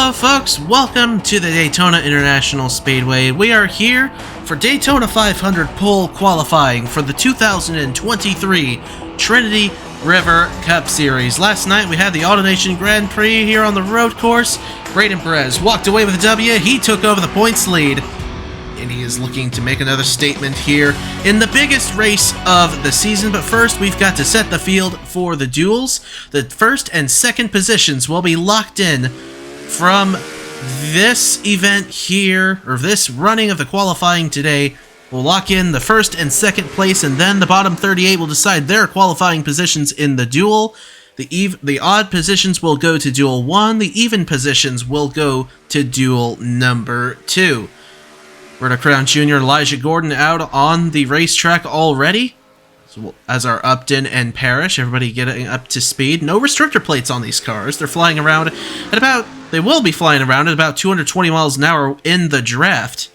Hello folks, welcome to the Daytona International Speedway. We are here for Daytona 500 pole qualifying for the 2023 Trinity River Cup Series. Last night we had the AutoNation Grand Prix here on the road course. Braden Perez walked away with a W. He took over the points lead, and he is looking to make another statement here in the biggest race of the season. But first, we've got to set the field for the duels. The first and second positions will be locked in from this event here, or this running of the qualifying today. We'll lock in the first and second place, and then the bottom 38 will decide their qualifying positions in the duel. The odd positions will go to Duel 1. The even positions will go to Duel number 2. Roberto Crown Jr. Elijah Gordon out on the racetrack already, as are Upton and Parrish. Everybody getting up to speed. No restrictor plates on these cars. They're flying around at about... They will be flying around at about 220 miles an hour in the draft.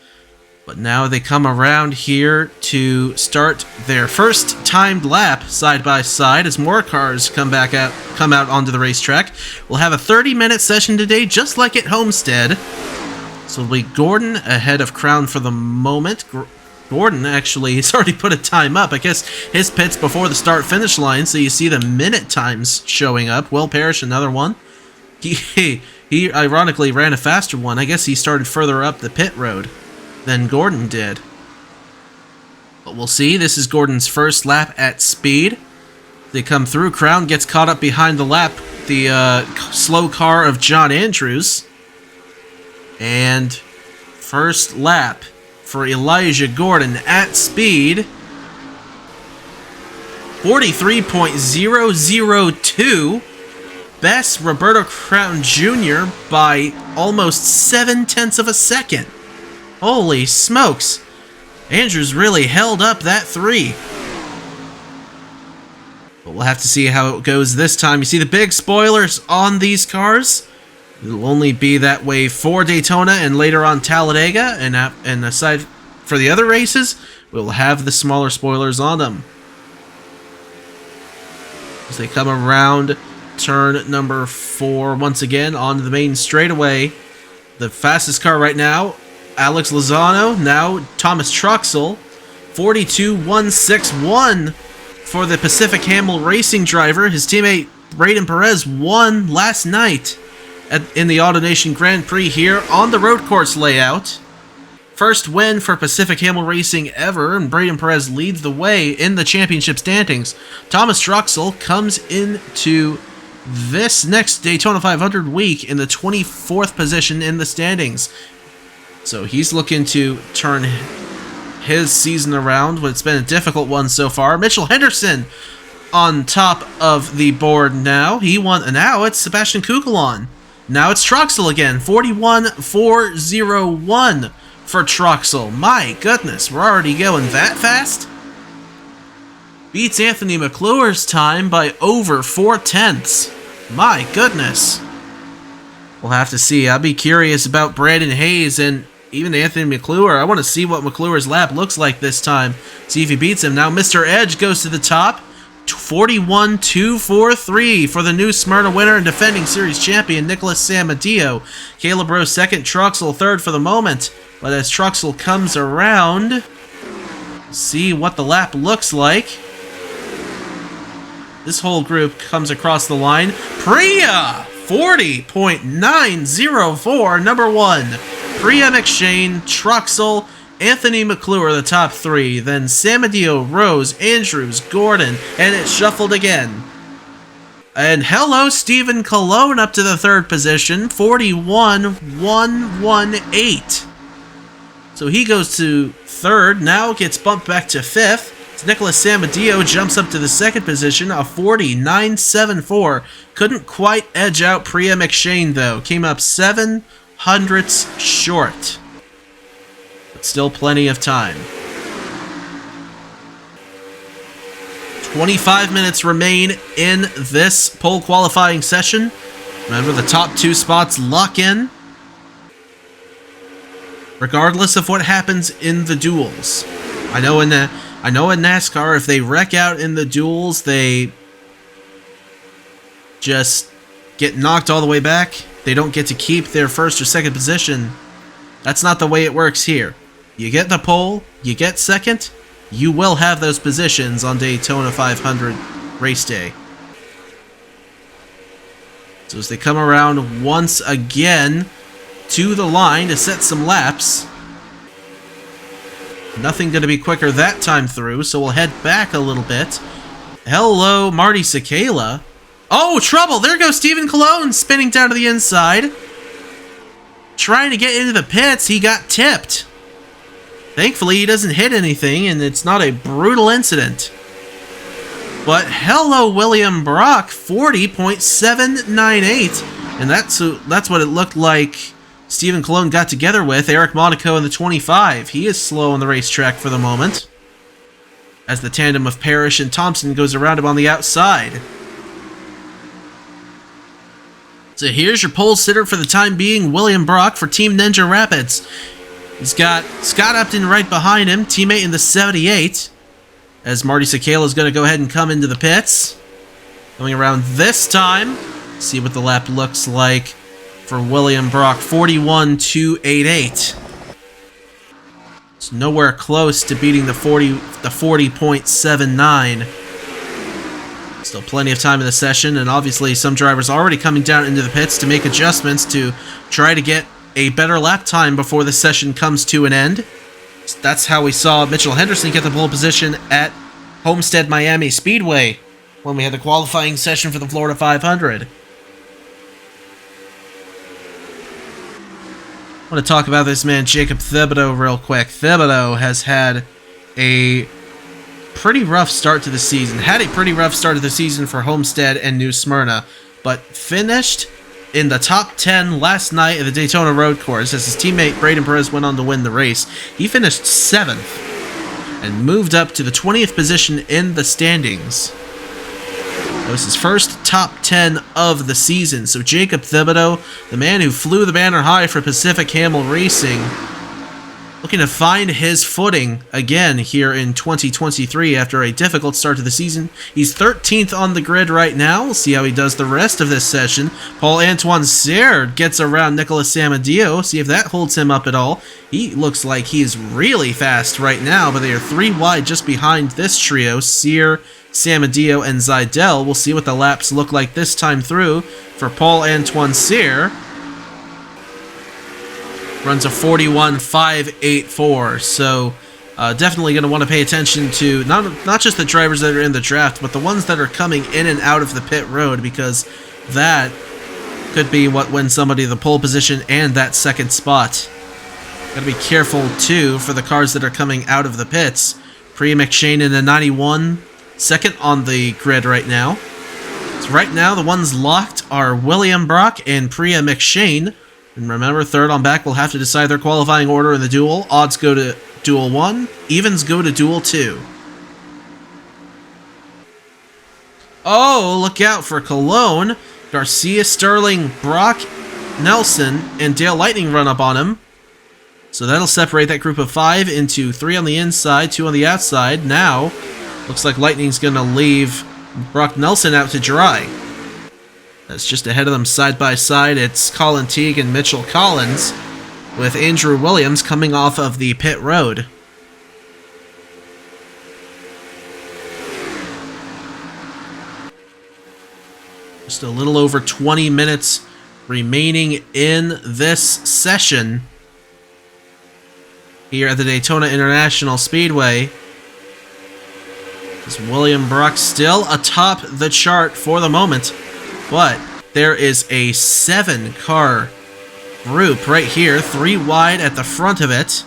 But now they come around here to start their first timed lap side by side as more cars come out onto the racetrack. We'll have a 30-minute session today, just like at Homestead. So it'll be Gordon ahead of Crown for the moment. Gordon, actually, he's already put a time up. I guess his pit's before the start-finish line, so you see the minute times showing up. Will Parrish, another one. He ironically ran a faster one. I guess he started further up the pit road than Gordon did. But we'll see. This is Gordon's first lap at speed. They come through. Crown gets caught up behind the slow car of John Andrews. And first lap for Elijah Gordon at speed, 43.002. Best Roberto Crown Jr. by almost 7/10 of a second. Holy smokes. Andrews really held up that 3. But we'll have to see how it goes this time. You see the big spoilers on these cars? It'll only be that way for Daytona and later on Talladega, and aside for the other races, we'll have the smaller spoilers on them. As they come around turn number 4 once again onto the main straightaway. The fastest car right now, Alex Lozano, now Thomas Truxell, 42.161 for the Pacific Hamel Racing driver. His teammate Braden Perez won last night in the AutoNation Grand Prix here on the road course layout. First win for Pacific Hamel Racing ever, and Braden Perez leads the way in the championship standings. Thomas Truxell comes into this next Daytona 500 week in the 24th position in the standings. So he's looking to turn his season around, but it's been a difficult one so far. Mitchell Henderson on top of the board now. He won, and now it's Sebastian Kugelon. Now it's Truxell again, 41.401 for Truxell. My goodness, we're already going that fast? Beats Anthony McClure's time by over 4/10. My goodness. We'll have to see. I'll be curious about Brandon Hayes and even Anthony McClure. I want to see what McClure's lap looks like this time. See if he beats him. Now Mr. Edge goes to the top. 41.243 for the new Smyrna winner and defending series champion Nicholas Samadillo. Caleb Rose second, Truxell third for the moment. But as Truxell comes around, see what the lap looks like. This whole group comes across the line. Priya, 40.904, number 1. Priya McShane, Truxell, Anthony McClure, the top 3. Then Samadillo, Rose, Andrews, Gordon, and it's shuffled again. And hello, Stephen Colon up to the 3rd position, 41.118. So he goes to 3rd, now gets bumped back to 5th. Nicholas Samadillo jumps up to the 2nd position, a 40.974. Couldn't quite edge out Priya McShane, though. Came up 0.07 short. But still plenty of time. 25 minutes remain in this pole qualifying session. Remember, the top 2 spots lock in, regardless of what happens in the duels. I know in NASCAR, if they wreck out in the duels, they just get knocked all the way back. they don't get to keep their first or second position. That's not the way it works here. You get the pole, you get second, you will have those positions on Daytona 500 race day. So as they come around once again to the line to set some laps, nothing going to be quicker that time through, so we'll head back a little bit. Hello, Marty Sakala. Oh, trouble! There goes Stephen Colon spinning down to the inside. Trying to get into the pits, he got tipped. Thankfully, he doesn't hit anything, and it's not a brutal incident. But hello, William Brock, 40.798. And that's what it looked like Stephen Colon got together with Eric Monaco in the 25. He is slow on the racetrack for the moment, as the tandem of Parrish and Thompson goes around him on the outside. So here's your pole sitter for the time being, William Brock for Team Ninja Rapids. He's got Scott Upton right behind him, teammate in the 78, as Marty Sakala is going to go ahead and come into the pits. Going around this time, see what the lap looks like for William Brock, 41.288. It's nowhere close to beating the 40.79. Still plenty of time in the session, and obviously some drivers are already coming down into the pits to make adjustments to try to get a better lap time before the session comes to an end. That's how we saw Mitchell Henderson get the pole position at Homestead Miami Speedway when we had the qualifying session for the Florida 500. I want to talk about this man, Jacob Thibodeau, real quick. Thibodeau has had a pretty rough start to the season. Had a pretty rough start to the season for Homestead and New Smyrna, but finished in the top 10 last night at the Daytona Road Course as his teammate Braden Perez went on to win the race. He finished 7th and moved up to the 20th position in the standings. That was his first top 10 of the season. So Jacob Thibodeau, the man who flew the banner high for Pacific Camel Racing, looking to find his footing again here in 2023 after a difficult start to the season. He's 13th on the grid right now. We'll see how he does the rest of this session. Paul-Antoine Serre gets around Nicolas Samadillo. See if that holds him up at all. He looks like he's really fast right now, but they are 3 wide just behind this trio, Serre, Samadillo, and Zidell. We'll see what the laps look like this time through for Paul-Antoine Serre. Runs a 41.584, so definitely going to want to pay attention to not just the drivers that are in the draft, but the ones that are coming in and out of the pit road, because that could be what wins somebody the pole position and that second spot. Got to be careful, too, for the cars that are coming out of the pits. Priya McShane in the 91, second on the grid right now. So right now, the ones locked are William Brock and Priya McShane. And remember, third on back will have to decide their qualifying order in the duel. Odds go to Duel 1, evens go to Duel 2. Oh, look out for Cologne. Garcia, Sterling, Brock, Nelson, and Dale Lightning run up on him. So that'll separate that group of 5 into 3 on the inside, 2 on the outside. Now, looks like Lightning's going to leave Brock Nelson out to dry. That's just ahead of them side by side. It's Colin Teague and Mitchell Collins, with Andrew Williams coming off of the pit road. Just a little over 20 minutes remaining in this session here at the Daytona International Speedway. Is William Brock still atop the chart for the moment? But there is a 7-car group right here, 3 wide at the front of it.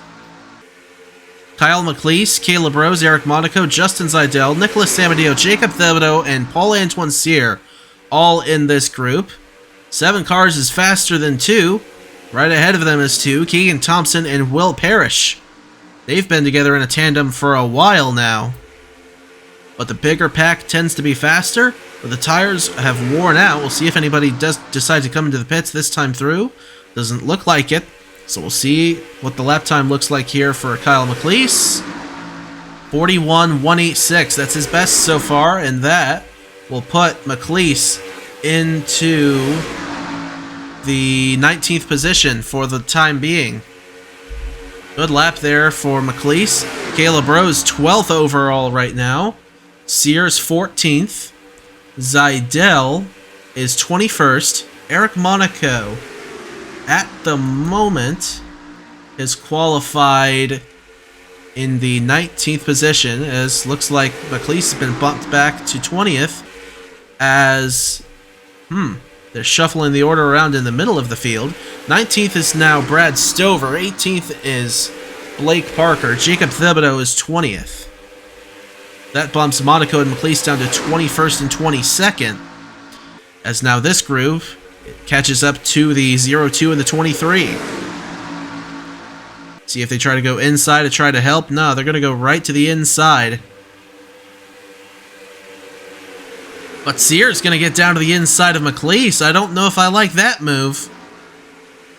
Kyle McLeese, Caleb Rose, Eric Monaco, Justin Zidell, Nicolas Samadillo, Jacob Thibodeau, and Paul-Antoine Serre all in this group. 7 cars is faster than 2. Right ahead of them is 2, Keegan Thompson and Will Parrish. They've been together in a tandem for a while now. But the bigger pack tends to be faster, but the tires have worn out. We'll see if anybody does decide to come into the pits this time through. Doesn't look like it. So we'll see what the lap time looks like here for Kyle McLeese. 41.186. That's his best so far, and that will put McLeese into 13th. the 19th position for the time being. Good lap there for McLeese. Caleb Rose, 12th overall right now. Sears, 14th. Zidell is 21st. Eric Monaco, at the moment, is qualified in the 19th position, as looks like McLeese has been bumped back to 20th, as they're shuffling the order around in the middle of the field. 19th is now Brad Stover. 18th is Blake Parker. Jacob Thibodeau is 20th. That bumps Monaco and McLeese down to 21st and 22nd, as now this group catches up to the 02 and the 23. See if they try to go inside to try to help. No, they're going to go right to the inside. But Sears going to get down to the inside of McLeese. I don't know if I like that move.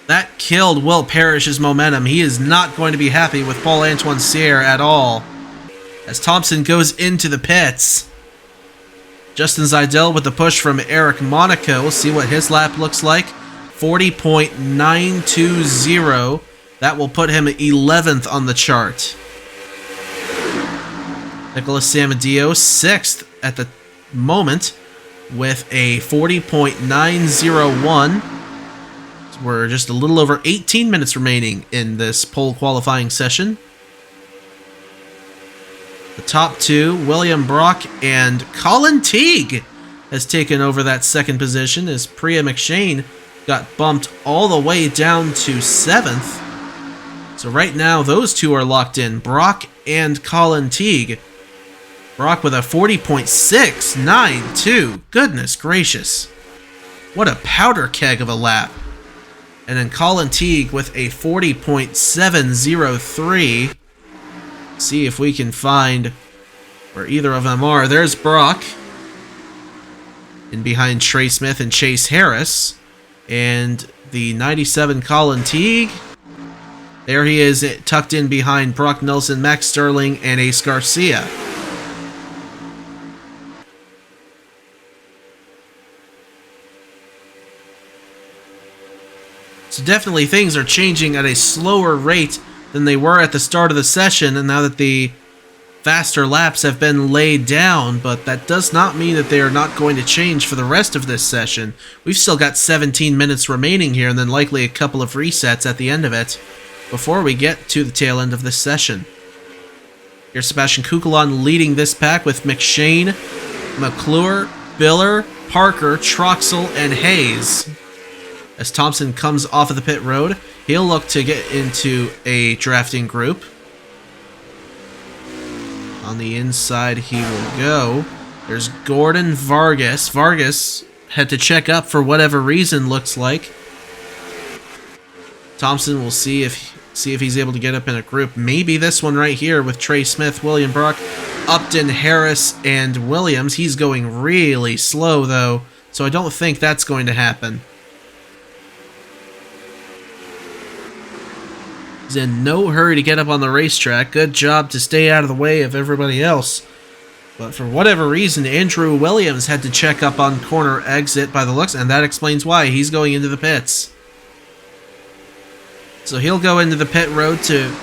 That killed Will Parrish's momentum. He is not going to be happy with Paul-Antoine Sear at all, as Thompson goes into the pits. Justin Zidell with the push from Eric Monaco. We'll see what his lap looks like. 40.920. That will put him 11th on the chart. Nicholas Samadio, 6th at the moment, with a 40.901. We're just a little over 18 minutes remaining in this pole qualifying session. The top two, William Brock and Colin Teague, has taken over that second position, as Priya McShane got bumped all the way down to 7th. So right now, those two are locked in, Brock and Colin Teague. Brock with a 40.692. Goodness gracious. What a powder keg of a lap. And then Colin Teague with a 40.703. See if we can find where either of them are. There's Brock. In behind Trey Smith and Chase Harris. And the 97 Colin Teague. There he is, tucked in behind Brock Nelson, Max Sterling, and Ace Garcia. So definitely things are changing at a slower rate than they were at the start of the session, and now that the faster laps have been laid down, but that does not mean that they are not going to change for the rest of this session. We've still got 17 minutes remaining here, and then likely a couple of resets at the end of it, before we get to the tail end of this session. Here's Sebastian Kukulon leading this pack with McShane, McClure, Biller, Parker, Troxel, and Hayes. As Thompson comes off of the pit road, he'll look to get into a drafting group. On the inside he will go. There's Gordon Vargas. Vargas had to check up for whatever reason, looks like. Thompson will see if he's able to get up in a group. Maybe this one right here with Trey Smith, William Brock, Upton, Harris, and Williams. He's going really slow, though, so I don't think that's going to happen. He's in no hurry to get up on the racetrack. Good job to stay out of the way of everybody else. But for whatever reason, Andrew Williams had to check up on corner exit by the looks, and that explains why he's going into the pits. So he'll go into the pit road to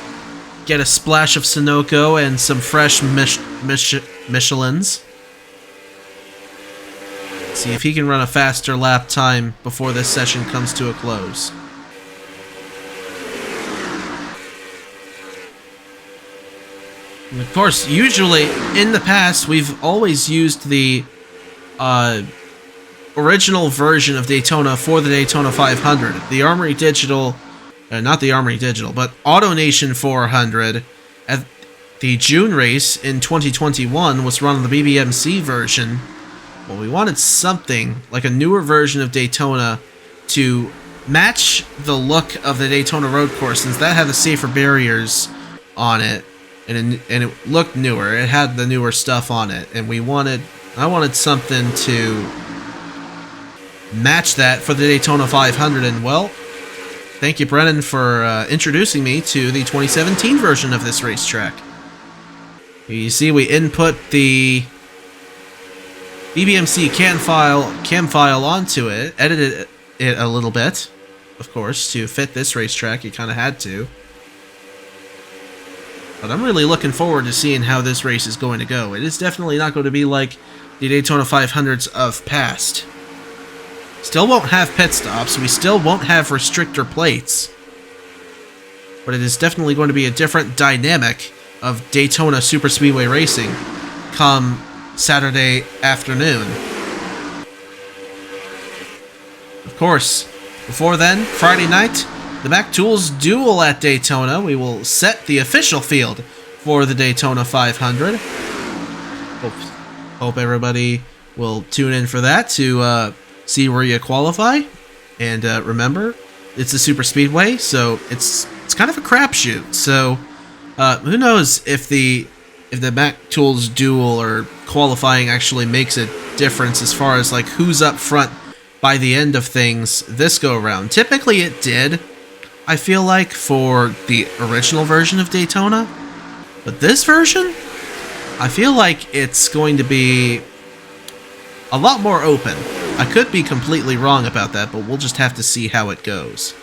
get a splash of Sunoco and some fresh Michelins. See if he can run a faster lap time before this session comes to a close. And of course, usually in the past, we've always used the original version of Daytona for the Daytona 500. The Armory Digital... not the Armory Digital, but AutoNation 400 at the June race in 2021 was run on the BBMC version. Well, we wanted something like a newer version of Daytona to match the look of the Daytona road course, since that had the safer barriers on it, and it looked newer. It had the newer stuff on it, and I wanted something to match that for the Daytona 500, and well, thank you, Brennan, for introducing me to the 2017 version of this racetrack. You see, we input the BBMC cam file onto it, edited it a little bit, of course, to fit this racetrack. You kind of had to. But I'm really looking forward to seeing how this race is going to go. It is definitely not going to be like the Daytona 500s of past. Still won't have pit stops. We still won't have restrictor plates. But it is definitely going to be a different dynamic of Daytona Superspeedway racing come Saturday afternoon. Of course, before then, Friday night, the Mac Tools Duel at Daytona. We will set the official field for the Daytona 500. Hope everybody will tune in for that to see where you qualify. And remember, it's a super speedway, so it's kind of a crapshoot. So who knows if the Mac Tools Duel or qualifying actually makes a difference as far as like who's up front by the end of things this go around. Typically it did, I feel like, for the original version of Daytona. But this version, I feel like it's going to be a lot more open. I could be completely wrong about that, but we'll just have to see how it goes.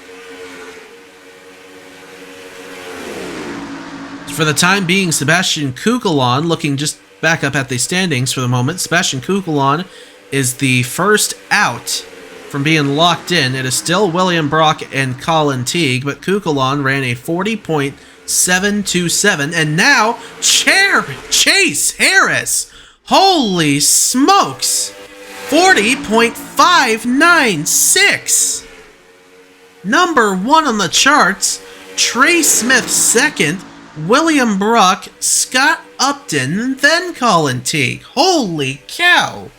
For the time being, Sebastian Kugelon, looking just back up at the standings for the moment, Sebastian Kugelon is the first out from being locked in. It is still William Brock and Colin Teague, but Kugelon ran a 40.727, and now Chase Harris. Holy smokes! 40.596. Number one on the charts. Trey Smith second. William Brock, Scott Upton, and then Colin Teague. Holy cow!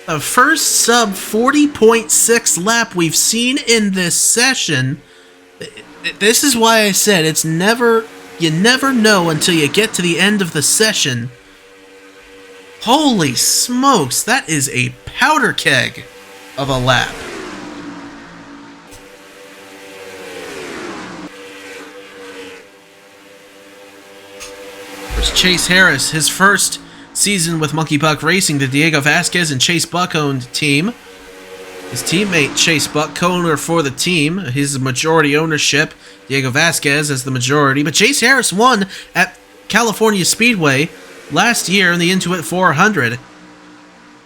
The first sub 40.6 lap we've seen in this session. This is why I said you never know until you get to the end of the session. Holy smokes, that is a powder keg of a lap. There's Chase Harris, his first season with Monkey Buck Racing, the Diego Vasquez and Chase Buck-owned team. His teammate Chase Buck, co-owner for the team. His majority ownership, Diego Vasquez as the majority. But Chase Harris won at California Speedway last year in the Intuit 400.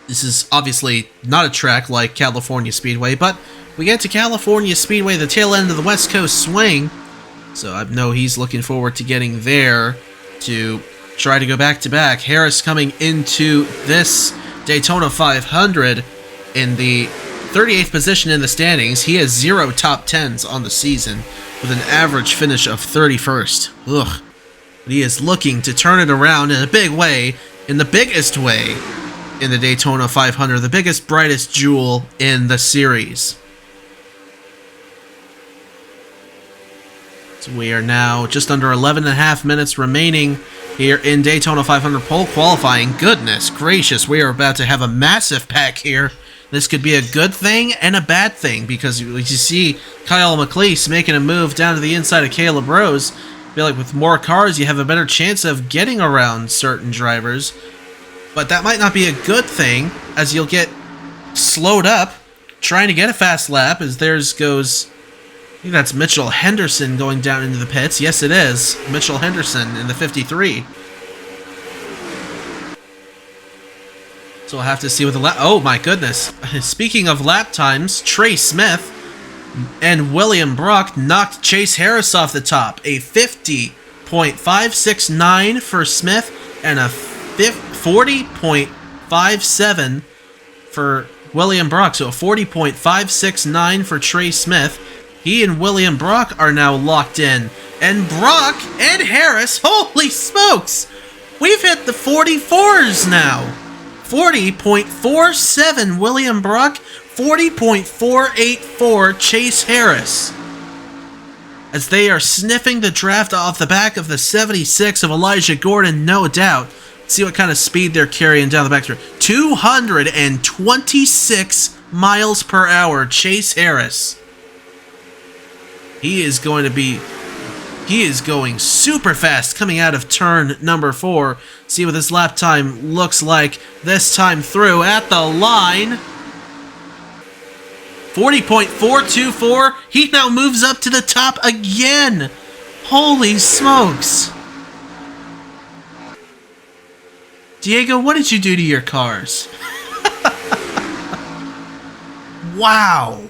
This is obviously not a track like California Speedway, but we get to California Speedway, the tail end of the West Coast swing. So I know he's looking forward to getting there to try to go back-to-back. Harris coming into this Daytona 500 in the 38th position in the standings. He has 0 top 10s on the season with an average finish of 31st. Ugh. But he is looking to turn it around in a big way, in the biggest way in the Daytona 500, the biggest, brightest jewel in the series. So we are now just under 11.5 minutes remaining here in Daytona 500 pole qualifying. Goodness gracious, we are about to have a massive pack here. This could be a good thing and a bad thing, because you see Kyle McLeese making a move down to the inside of Caleb Rose. I feel like with more cars, you have a better chance of getting around certain drivers. But that might not be a good thing, as you'll get slowed up trying to get a fast lap, as theirs goes... I think that's Mitchell Henderson going down into the pits. Yes, it is. Mitchell Henderson in the 53. So we'll have to see what the lap... Oh, my goodness. Speaking of lap times, Trey Smith and William Brock knocked Chase Harris off the top. A 50.569 for Smith and a 40.57 for William Brock. So a 40.569 for Trey Smith. He and William Brock are now locked in. And Brock and Harris, holy smokes! We've hit the 44s now. 40.47 William Brock, 40.484 Chase Harris. As they are sniffing the draft off the back of the 76 of Elijah Gordon, no doubt. Let's see what kind of speed they're carrying down the back stretch. 226 miles per hour, Chase Harris. He is going super fast coming out of turn number 4. See what this lap time looks like this time through at the line. 40.424. He now moves up to the top again. Holy smokes. Diego, what did you do to your cars? Wow.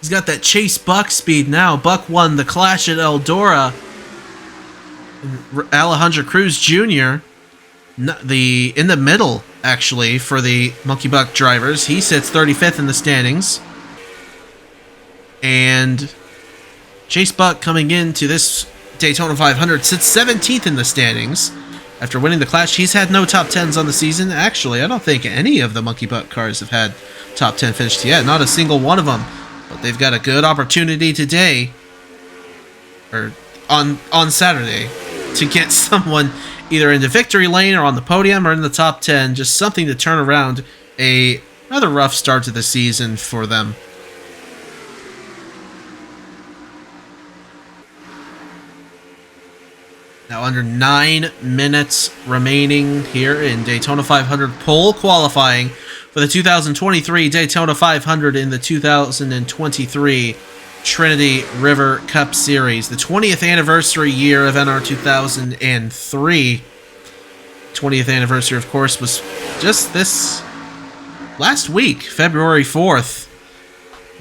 He's got that Chase Buck speed now. Buck won the Clash at Eldora. Alejandro Cruz Jr. in the middle, actually, for the Monkey Buck drivers. He sits 35th in the standings. And Chase Buck coming into this Daytona 500 sits 17th in the standings. After winning the Clash, he's had no top 10s on the season. Actually, I don't think any of the Monkey Buck cars have had top 10 finished yet. Not a single one of them. But they've got a good opportunity today, or on Saturday, to get someone either in the victory lane or on the podium or in the top 10. Just something to turn around a rather rough start to the season for them. Now under 9 minutes remaining here in Daytona 500 pole qualifying for the 2023 Daytona 500 in the 2023 Trinity River Cup Series. The 20th anniversary year of NR2003. 20th anniversary, of course, was just this last week, February 4th.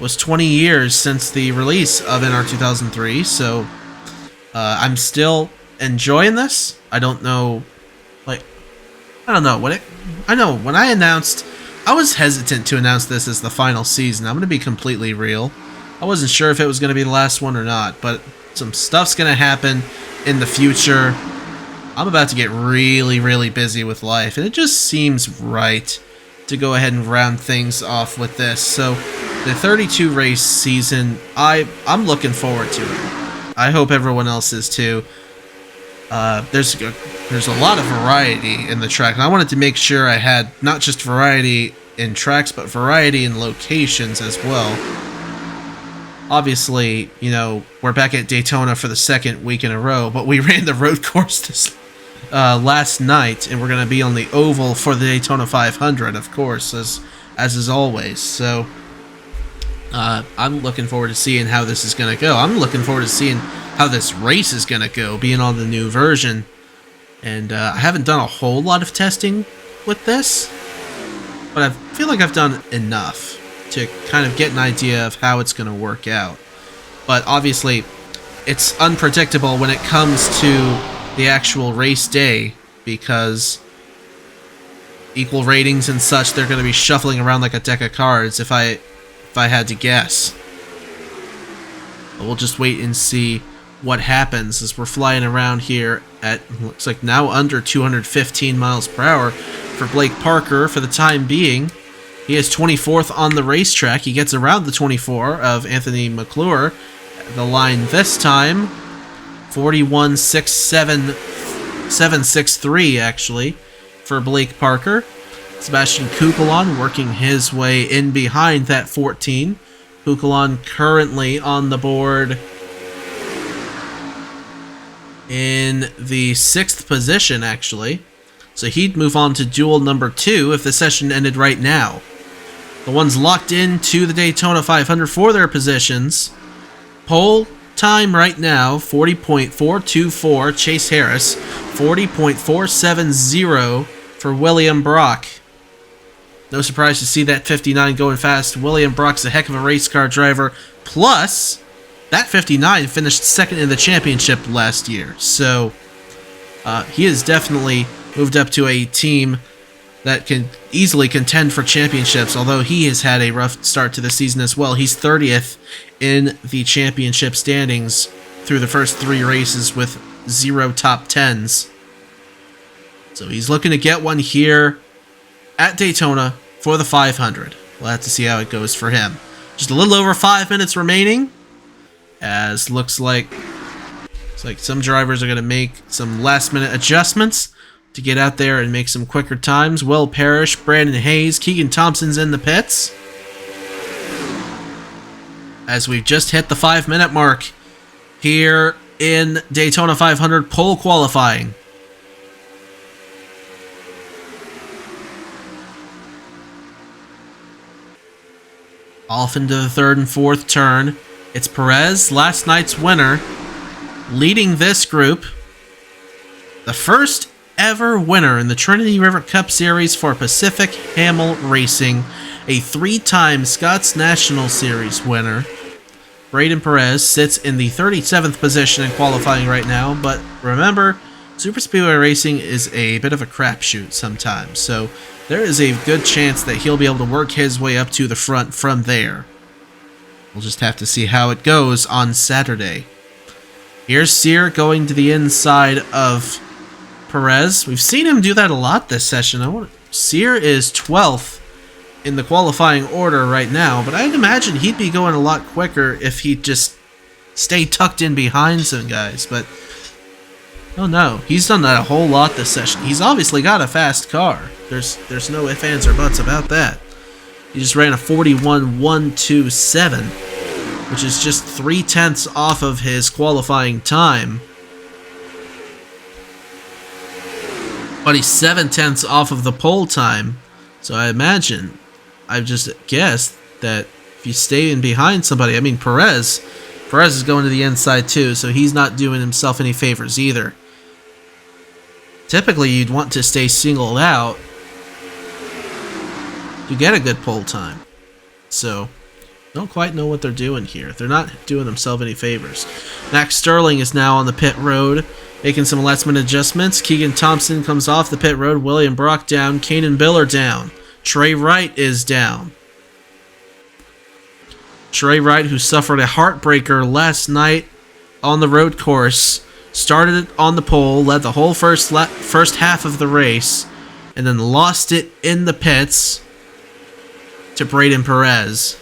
Was 20 years since the release of NR2003, so I'm still enjoying this. I don't know when I announced, I was hesitant to announce this as the final season. I'm going to be completely real. I wasn't sure if it was going to be the last one or not, but some stuff's going to happen in the future. I'm about to get really, really busy with life, and it just seems right to go ahead and round things off with this. So the 32 race season, I'm looking forward to it. I hope everyone else is too. There's a lot of variety in the track, and I wanted to make sure I had not just variety in tracks, but variety in locations as well. Obviously, you know, we're back at Daytona for the second week in a row, but we ran the road course this last night, and we're going to be on the oval for the Daytona 500, of course, as is always. So I'm looking forward to seeing how this is going to go. I'm looking forward to seeing how this race is going to go, being on the new version. And I haven't done a whole lot of testing with this, but I feel like I've done enough to kind of get an idea of how it's going to work out. But obviously, it's unpredictable when it comes to the actual race day, because equal ratings and such, they're going to be shuffling around like a deck of cards if I had to guess. But we'll just wait and see what happens as we're flying around here at, looks like now under 215 miles per hour for Blake Parker for the time being. He is 24th on the racetrack. He gets around the 24 of Anthony McClure. The line this time, 41.763 actually for Blake Parker. Sebastian Kukulon working his way in behind that 14. Kukulon currently on the board in the 6th position, actually. So he'd move on to duel number 2 if the session ended right now. The ones locked into the Daytona 500 for their positions. Pole time right now, 40.424, Chase Harris. 40.470 for William Brock. No surprise to see that 59 going fast. William Brock's a heck of a race car driver. Plus, that 59 finished second in the championship last year. So, he has definitely moved up to a team that can easily contend for championships, although he has had a rough start to the season as well. He's 30th in the championship standings through the first 3 races with 0 top 10s. So he's looking to get one here at Daytona for the 500. We'll have to see how it goes for him. Just a little over 5 minutes remaining, as looks like some drivers are going to make some last-minute adjustments to get out there and make some quicker times. Will Parrish, Brandon Hayes, Keegan Thompson's in the pits, as we've just hit the 5-minute mark here in Daytona 500 pole qualifying. Off into the third and fourth turn. It's Perez, last night's winner, leading this group. The first ever winner in the Trinity River Cup Series for Pacific Hamel Racing. A 3-time Scots National Series winner. Braden Perez sits in the 37th position in qualifying right now, but remember, Super Speedway Racing is a bit of a crapshoot sometimes, so there is a good chance that he'll be able to work his way up to the front from there. We'll just have to see how it goes on Saturday. Here's Sear going to the inside of Perez. We've seen him do that a lot this session. Sear is 12th in the qualifying order right now, but I'd imagine he'd be going a lot quicker if he'd just stay tucked in behind some guys, but oh no, he's done that a whole lot this session. He's obviously got a fast car. There's no ifs, ands, or buts about that. He just ran a 41.127, which is just 0.3 off of his qualifying time. But he's 0.7 off of the pole time, so I imagine, I've just guessed that if you stay in behind somebody, I mean Perez is going to the inside too, so he's not doing himself any favors either. Typically, you'd want to stay singled out to get a good pole time. So, don't quite know what they're doing here. They're not doing themselves any favors. Max Sterling is now on the pit road, making some last-minute adjustments. Keegan Thompson comes off the pit road. William Brock down. Kanan Biller down. Trey Wright is down. Trey Wright, who suffered a heartbreaker last night on the road course, started it on the pole, led the whole first half of the race, and then lost it in the pits to Braden Perez.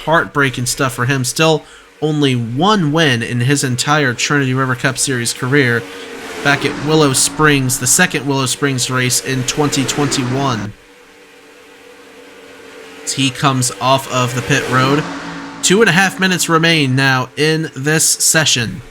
Heartbreaking stuff for him. Still only one win in his entire Trinity River Cup Series career back at Willow Springs, the second Willow Springs race in 2021. As he comes off of the pit road. 2.5 minutes remain now in this session.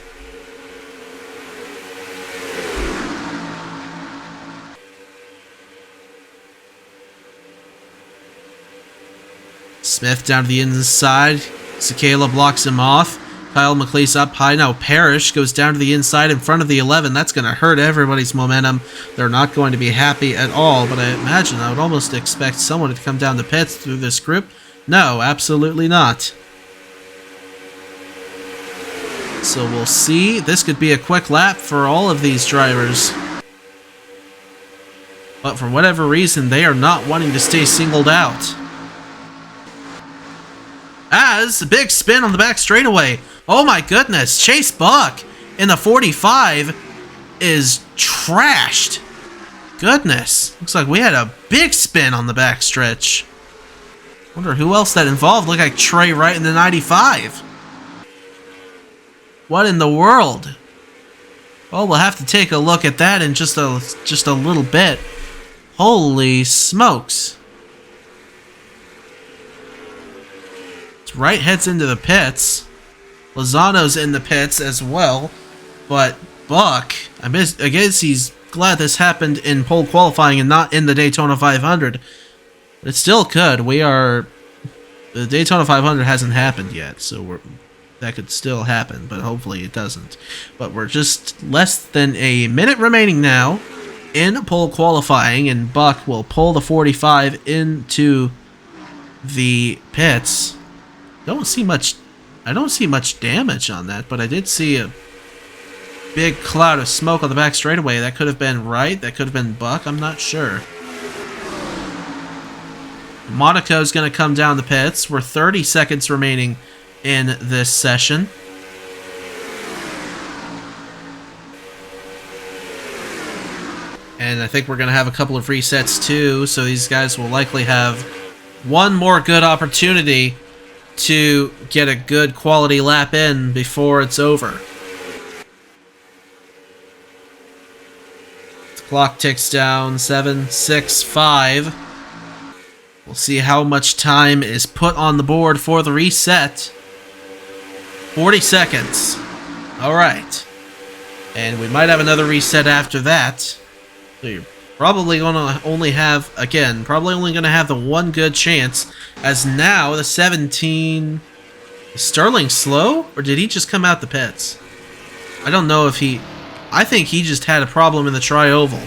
Smith down to the inside. Sakala blocks him off. Kyle McLeese up high. Now Parrish goes down to the inside in front of the 11. That's going to hurt everybody's momentum. They're not going to be happy at all, but I imagine I would almost expect someone to come down the pits through this group. No, absolutely not. So we'll see. This could be a quick lap for all of these drivers. But for whatever reason, they are not wanting to stay singled out. As a big spin on the back straightaway. Oh my goodness, Chase Buck in the 45 is trashed. Goodness, looks like we had a big spin on the back stretch. Wonder who else that involved. Looked like Trey Wright in the 95. What in the world? Well, we'll have to take a look at that in just a little bit. Holy smokes. Wright heads into the pits. Lozano's in the pits as well. But Buck, I guess he's glad this happened in pole qualifying and not in the Daytona 500. But it still could. The Daytona 500 hasn't happened yet, so that could still happen, but hopefully it doesn't. But we're just less than a minute remaining now in pole qualifying, and Buck will pull the 45 into the pits. I don't see much damage on that, but I did see a big cloud of smoke on the back straightaway. That could have been Wright, that could have been Buck, I'm not sure. Monaco's going to come down the pits. We're 30 seconds remaining in this session. And I think we're going to have a couple of resets too, so these guys will likely have one more good opportunity to get a good quality lap in before it's over. The clock ticks down. 7, 6, 5. We'll see how much time is put on the board for the reset. 40 seconds. Alright. And we might have another reset after that. So you're Probably gonna only have, again, probably only gonna have the one good chance, as now the 17... Is Sterling slow? Or did he just come out the pits? I don't know if he... I think he just had a problem in the tri-oval.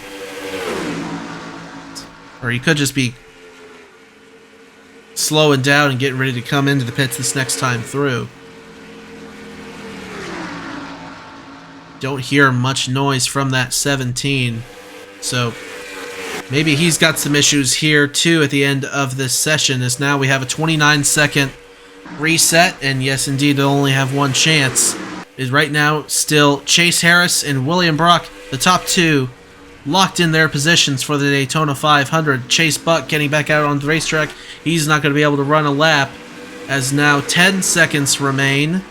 Or he could just be slowing down and getting ready to come into the pits this next time through. Don't hear much noise from that 17. So maybe he's got some issues here too at the end of this session, as now we have a 29-second reset, and yes, indeed, they'll only have one chance. Is right now still Chase Harris and William Brock, the top two, locked in their positions for the Daytona 500. Chase Buck getting back out on the racetrack. He's not going to be able to run a lap, as now 10 seconds remain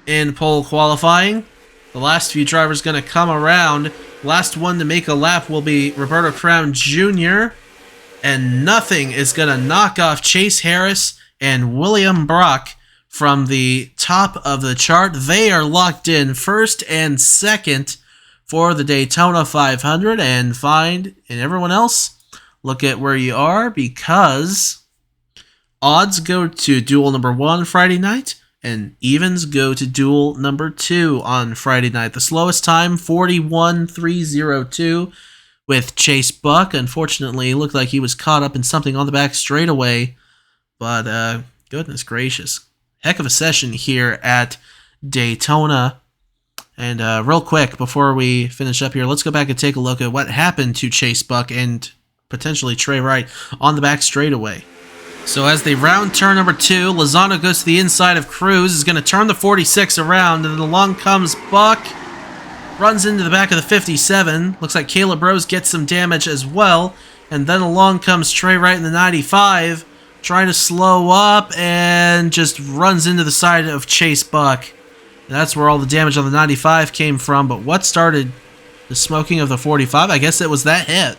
in pole qualifying. The last few drivers going to come around. Last one to make a lap will be Roberto Crown Jr., and nothing is going to knock off Chase Harris and William Brock from the top of the chart. They are locked in first and second for the Daytona 500, and everyone else, look at where you are, because odds go to duel number 1 Friday night, and evens go to duel number 2 on Friday night. The slowest time, 41.302, with Chase Buck. Unfortunately, it looked like he was caught up in something on the back straightaway. But, goodness gracious. Heck of a session here at Daytona. And real quick, before we finish up here, let's go back and take a look at what happened to Chase Buck and potentially Trey Wright on the back straightaway. So as they round turn number 2, Lozano goes to the inside of Cruz, is going to turn the 46 around, and then along comes Buck, runs into the back of the 57. Looks like Caleb Rose gets some damage as well, and then along comes Trey Wright in the 95, trying to slow up, and just runs into the side of Chase Buck. And that's where all the damage on the 95 came from, but what started the smoking of the 45? I guess it was that hit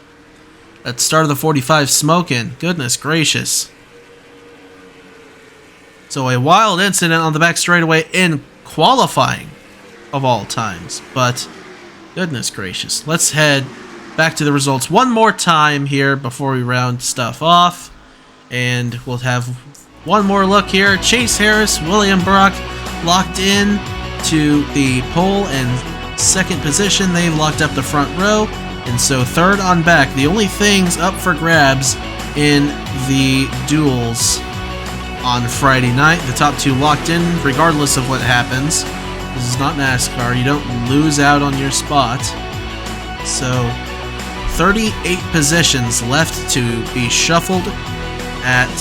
that started the 45 smoking. Goodness gracious. So a wild incident on the back straightaway in qualifying of all times, but goodness gracious. Let's head back to the results one more time here before we round stuff off. And we'll have one more look here. Chase Harris, William Brock locked in to the pole and second position. They've locked up the front row. And so third on back. The only things up for grabs in the duels on Friday night. The top two locked in regardless of what happens. This is not NASCAR. You don't lose out on your spot. So 38 positions left to be shuffled at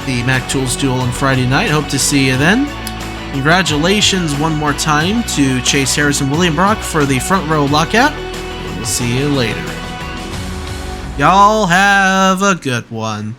the Mac Tools Duel on Friday night. Hope to see you then. Congratulations one more time to Chase Harris and William Brock for the front row lockout. We'll see you later. Y'all have a good one.